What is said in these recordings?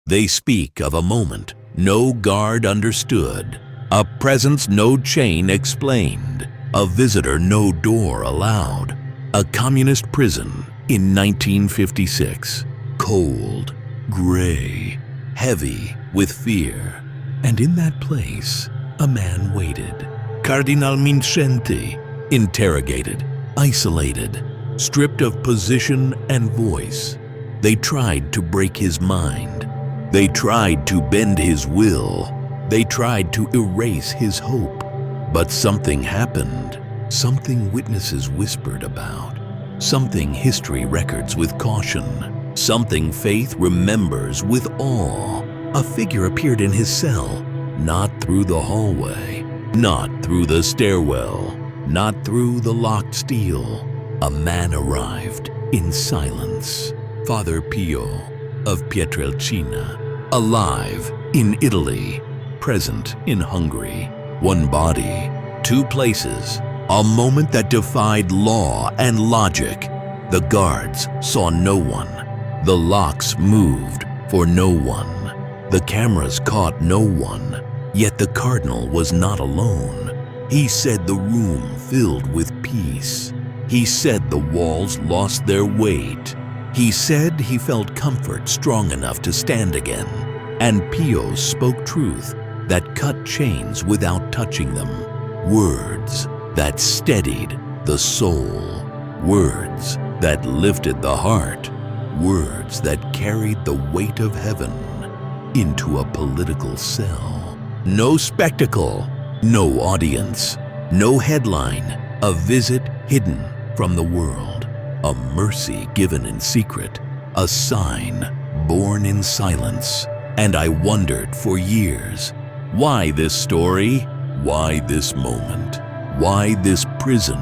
They speak of a moment no guard understood, a presence no chain explained, a visitor no door allowed, a communist prison in 1956, cold, gray, heavy with fear. And in that place, a man waited. Cardinal Mindszenty, interrogated, isolated, stripped of position and voice. They tried to break his mind. They tried to bend his will. They tried to erase his hope. But something happened, something witnesses whispered about, something history records with caution, something faith remembers with awe. A figure appeared in his cell, not through the hallway, not through the stairwell, not through the locked steel. A man arrived in silence. Father Pio of Pietrelcina, alive in Italy, present in Hungary. One body, two places, a moment that defied law and logic. The guards saw no one. The locks moved for no one. The cameras caught no one. Yet the cardinal was not alone. He said the room filled with peace. He said the walls lost their weight. He said he felt comfort strong enough to stand again. And Pio spoke truth that cut chains without touching them. Words that steadied the soul. Words that lifted the heart. Words that carried the weight of heaven into a political cell. No spectacle, no audience, no headline, a visit hidden from the world, a mercy given in secret, a sign born in silence. And I wondered for years, why this story? Why this moment? Why this prison?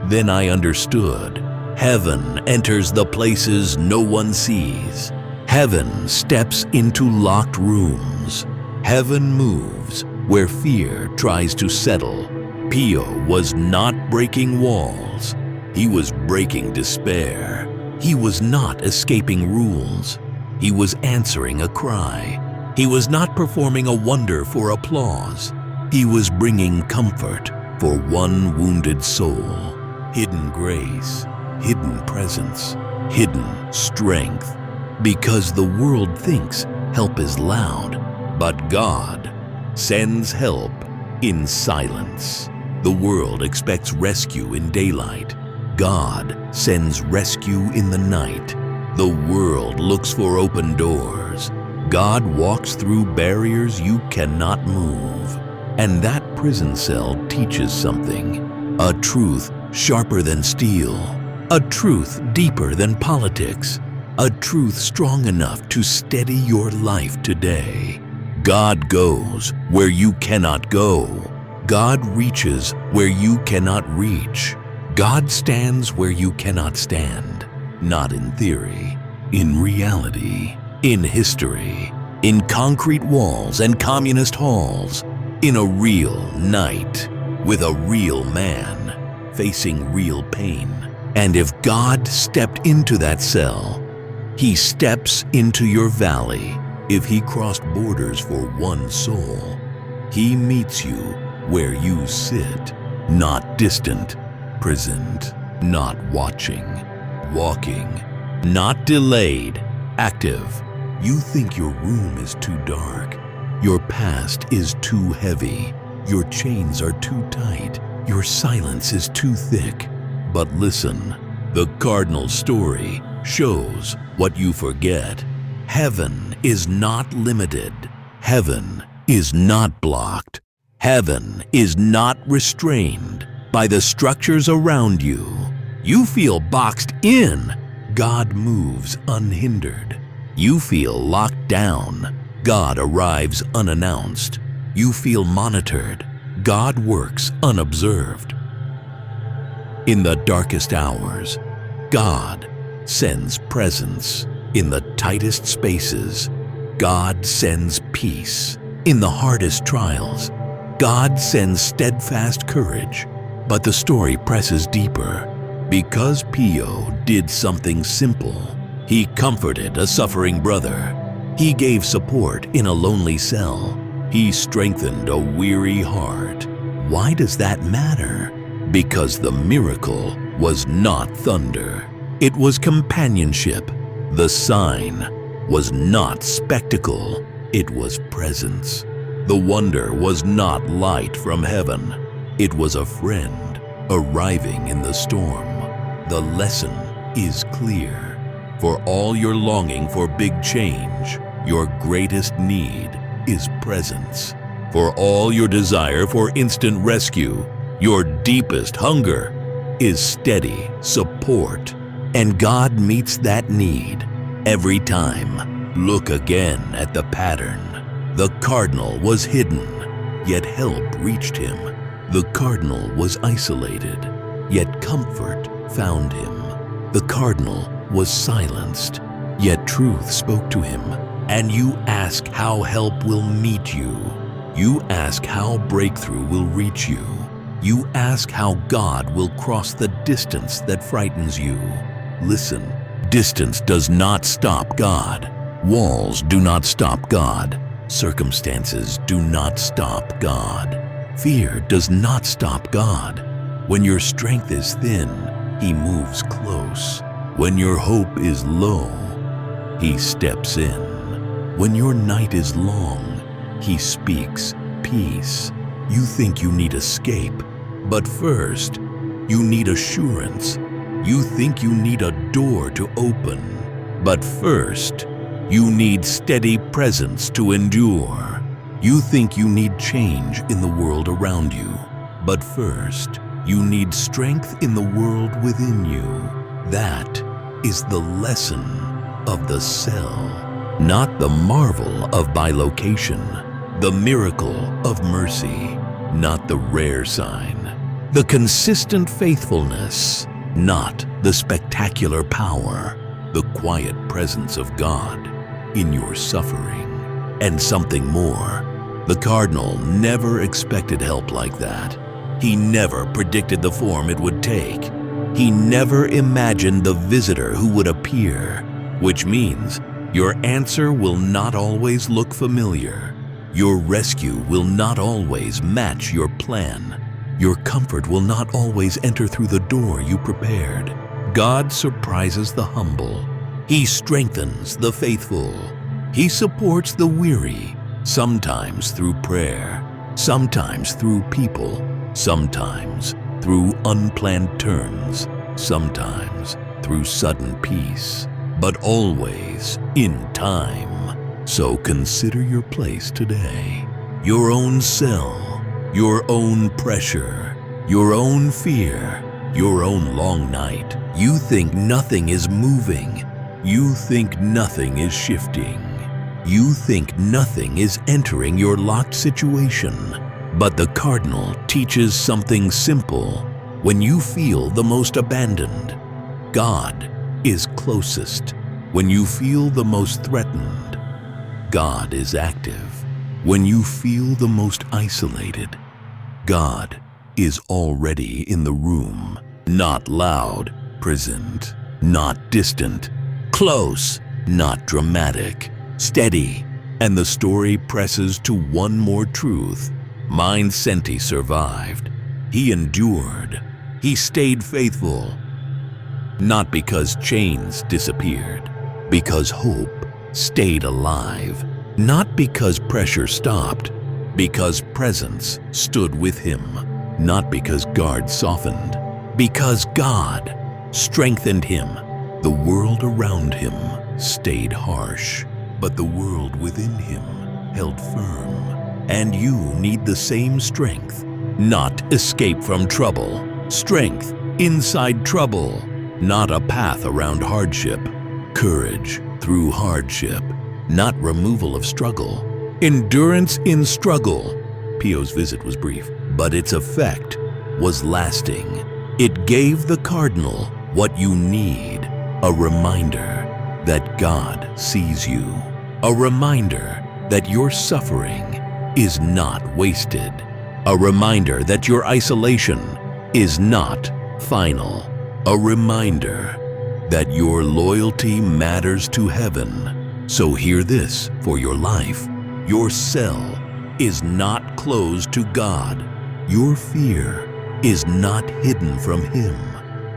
Then I understood. Heaven enters the places no one sees. Heaven steps into locked rooms. Heaven moves where fear tries to settle. Pio was not breaking walls. He was breaking despair. He was not escaping rules. He was answering a cry. He was not performing a wonder for applause. He was bringing comfort for one wounded soul. Hidden grace, hidden presence, hidden strength. Because the world thinks help is loud, but God sends help in silence. The world expects rescue in daylight. God sends rescue in the night. The world looks for open doors. God walks through barriers you cannot move. And that prison cell teaches something. A truth sharper than steel. A truth deeper than politics. A truth strong enough to steady your life today. God goes where you cannot go. God reaches where you cannot reach. God stands where you cannot stand. Not in theory, in reality, in history, in concrete walls and communist halls, in a real night, with a real man, facing real pain. And if God stepped into that cell, He steps into your valley. If He crossed borders for one soul, He meets you where you sit, not distant, prisoned, not watching, walking, not delayed, active. You think your room is too dark, your past is too heavy, your chains are too tight, your silence is too thick. But listen, the cardinal story shows what you forget. Heaven is not limited. Heaven is not blocked. Heaven is not restrained by the structures around you. You feel boxed in. God moves unhindered. You feel locked down. God arrives unannounced. You feel monitored. God works unobserved. In the darkest hours, God sends presence. In the tightest spaces, God sends peace. In the hardest trials, God sends steadfast courage. But the story presses deeper. Because Pio did something simple. He comforted a suffering brother. He gave support in a lonely cell. He strengthened a weary heart. Why does that matter? Because the miracle was not thunder. It was companionship. The sign was not spectacle. It was presence. The wonder was not light from heaven. It was a friend arriving in the storm. The lesson is clear. For all your longing for big change, your greatest need is presence. For all your desire for instant rescue, your deepest hunger is steady support. And God meets that need every time. Look again at the pattern. The cardinal was hidden, yet help reached him. The cardinal was isolated, yet comfort found him. The cardinal was silenced, yet truth spoke to him. And you ask how help will meet you. You ask how breakthrough will reach you. You ask how God will cross the distance that frightens you. Listen, distance does not stop God. Walls do not stop God. Circumstances do not stop God. Fear does not stop God. When your strength is thin, He moves close. When your hope is low, He steps in. When your night is long, He speaks peace. You think you need escape, but first, you need assurance. You think you need a door to open, but first, you need steady presence to endure. You think you need change in the world around you, but first, you need strength in the world within you. That is the lesson of the cell, not the marvel of bilocation, the miracle of mercy, not the rare sign, the consistent faithfulness, not the spectacular power, the quiet presence of God in your suffering. And something more, the cardinal never expected help like that. He never predicted the form it would take. He never imagined the visitor who would appear, which means your answer will not always look familiar. Your rescue will not always match your plan. Your comfort will not always enter through the door you prepared. God surprises the humble. He strengthens the faithful. He supports the weary, sometimes through prayer, sometimes through people, sometimes through unplanned turns, sometimes through sudden peace, but always in time. So consider your place today, your own cell, your own pressure, your own fear, your own long night. You think nothing is moving. You think nothing is shifting. You think nothing is entering your locked situation. But the cardinal teaches something simple. When you feel the most abandoned, God is closest. When you feel the most threatened, God is active. When you feel the most isolated, God is already in the room. Not loud, present, not distant, close, not dramatic, steady. And the story presses to one more truth. Mindszenty survived. He endured. He stayed faithful. Not because chains disappeared, because hope stayed alive. Not because pressure stopped, because presence stood with him. Not because guards softened, because God strengthened him. The world around him stayed harsh, but the world within him held firm. And you need the same strength, not escape from trouble. Strength inside trouble, not a path around hardship. Courage through hardship, not removal of struggle. Endurance in struggle. Pio's visit was brief, but its effect was lasting. It gave the cardinal what you need, a reminder that God sees you, a reminder that your suffering is not wasted, a reminder that your isolation is not final, a reminder that your loyalty matters to heaven So hear this for your life. Your cell is not closed to God. Your fear is not hidden from Him.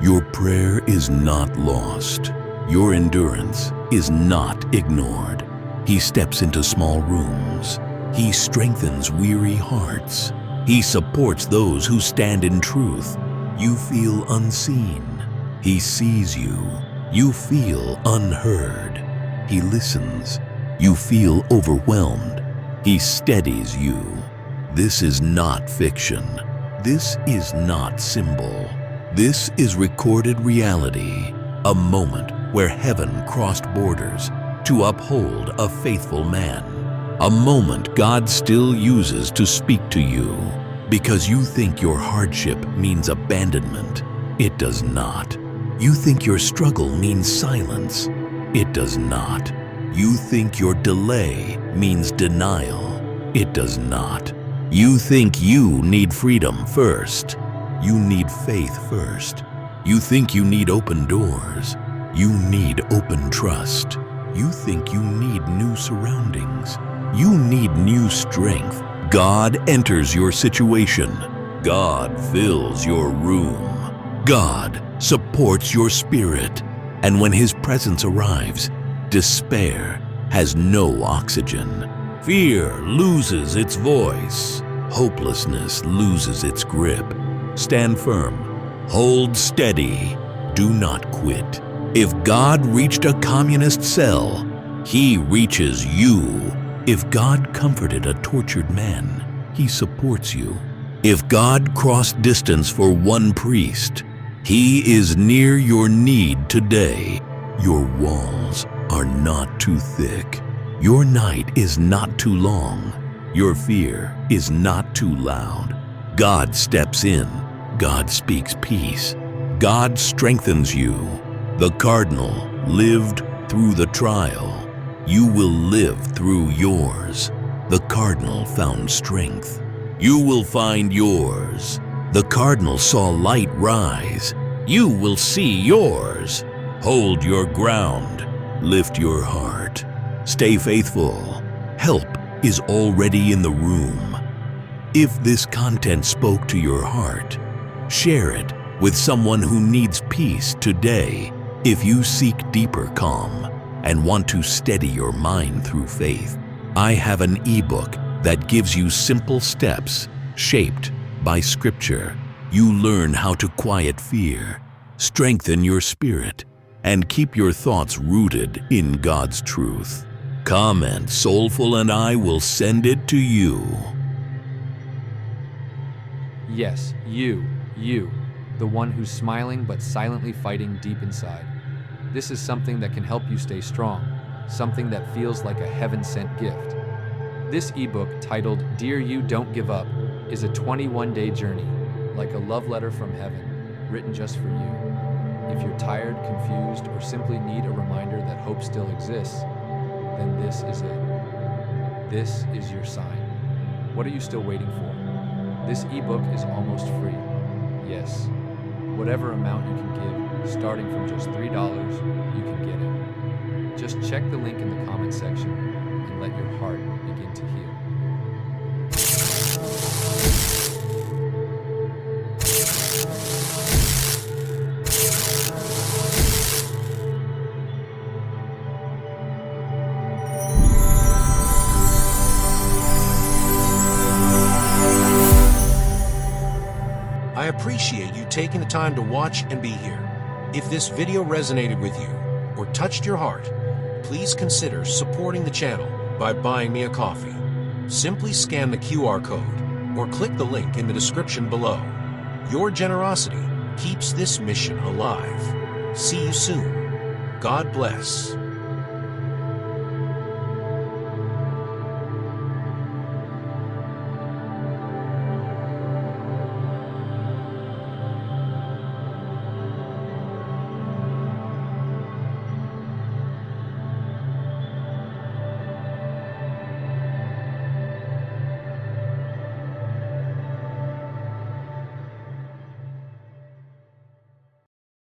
Your prayer is not lost. Your endurance is not ignored. He steps into small rooms. He strengthens weary hearts. He supports those who stand in truth. You feel unseen. He sees you. You feel unheard. He listens. You feel overwhelmed. He steadies you. This is not fiction. This is not symbol. This is recorded reality, a moment where heaven crossed borders to uphold a faithful man. A moment God still uses to speak to you because you think your hardship means abandonment. It does not. You think your struggle means silence. It does not. You think your delay means denial. It does not. You think you need freedom first. You need faith first. You think you need open doors. You need open trust. You think you need new surroundings. You need new strength. God enters your situation. God fills your room. God supports your spirit. And when His presence arrives, despair has no oxygen. Fear loses its voice. Hopelessness loses its grip. Stand firm. Hold steady. Do not quit. If God reached a communist cell, He reaches you. If God comforted a tortured man, He supports you. If God crossed distance for one priest, He is near your need today. Your walls are not too thick. Your night is not too long. Your fear is not too loud. God steps in. God speaks peace. God strengthens you. The Cardinal lived through the trial. You will live through yours. The Cardinal found strength. You will find yours. The Cardinal saw light rise. You will see yours. Hold your ground. Lift your heart. Stay faithful. Help is already in the room. If this content spoke to your heart, share it with someone who needs peace today. If you seek deeper calm and want to steady your mind through faith, I have an ebook that gives you simple steps shaped by Scripture. You learn how to quiet fear, strengthen your spirit, and keep your thoughts rooted in God's truth. Comment Soulful and I will send it to you. Yes, you, the one who's smiling but silently fighting deep inside. This is something that can help you stay strong, something that feels like a heaven-sent gift. This ebook, titled Dear You Don't Give Up, is a 21-day journey, like a love letter from heaven, written just for you. If you're tired, confused, or simply need a reminder that hope still exists, then this is it. This is your sign. What are you still waiting for? This ebook is almost free. Yes, whatever amount you can give, starting from just $3, you can get it. Just check the link in the comment section and let your heart begin to heal. I appreciate you taking the time to watch and be here. If this video resonated with you or touched your heart, please consider supporting the channel by buying me a coffee. Simply scan the QR code or click the link in the description below. Your generosity keeps this mission alive. See you soon. God bless.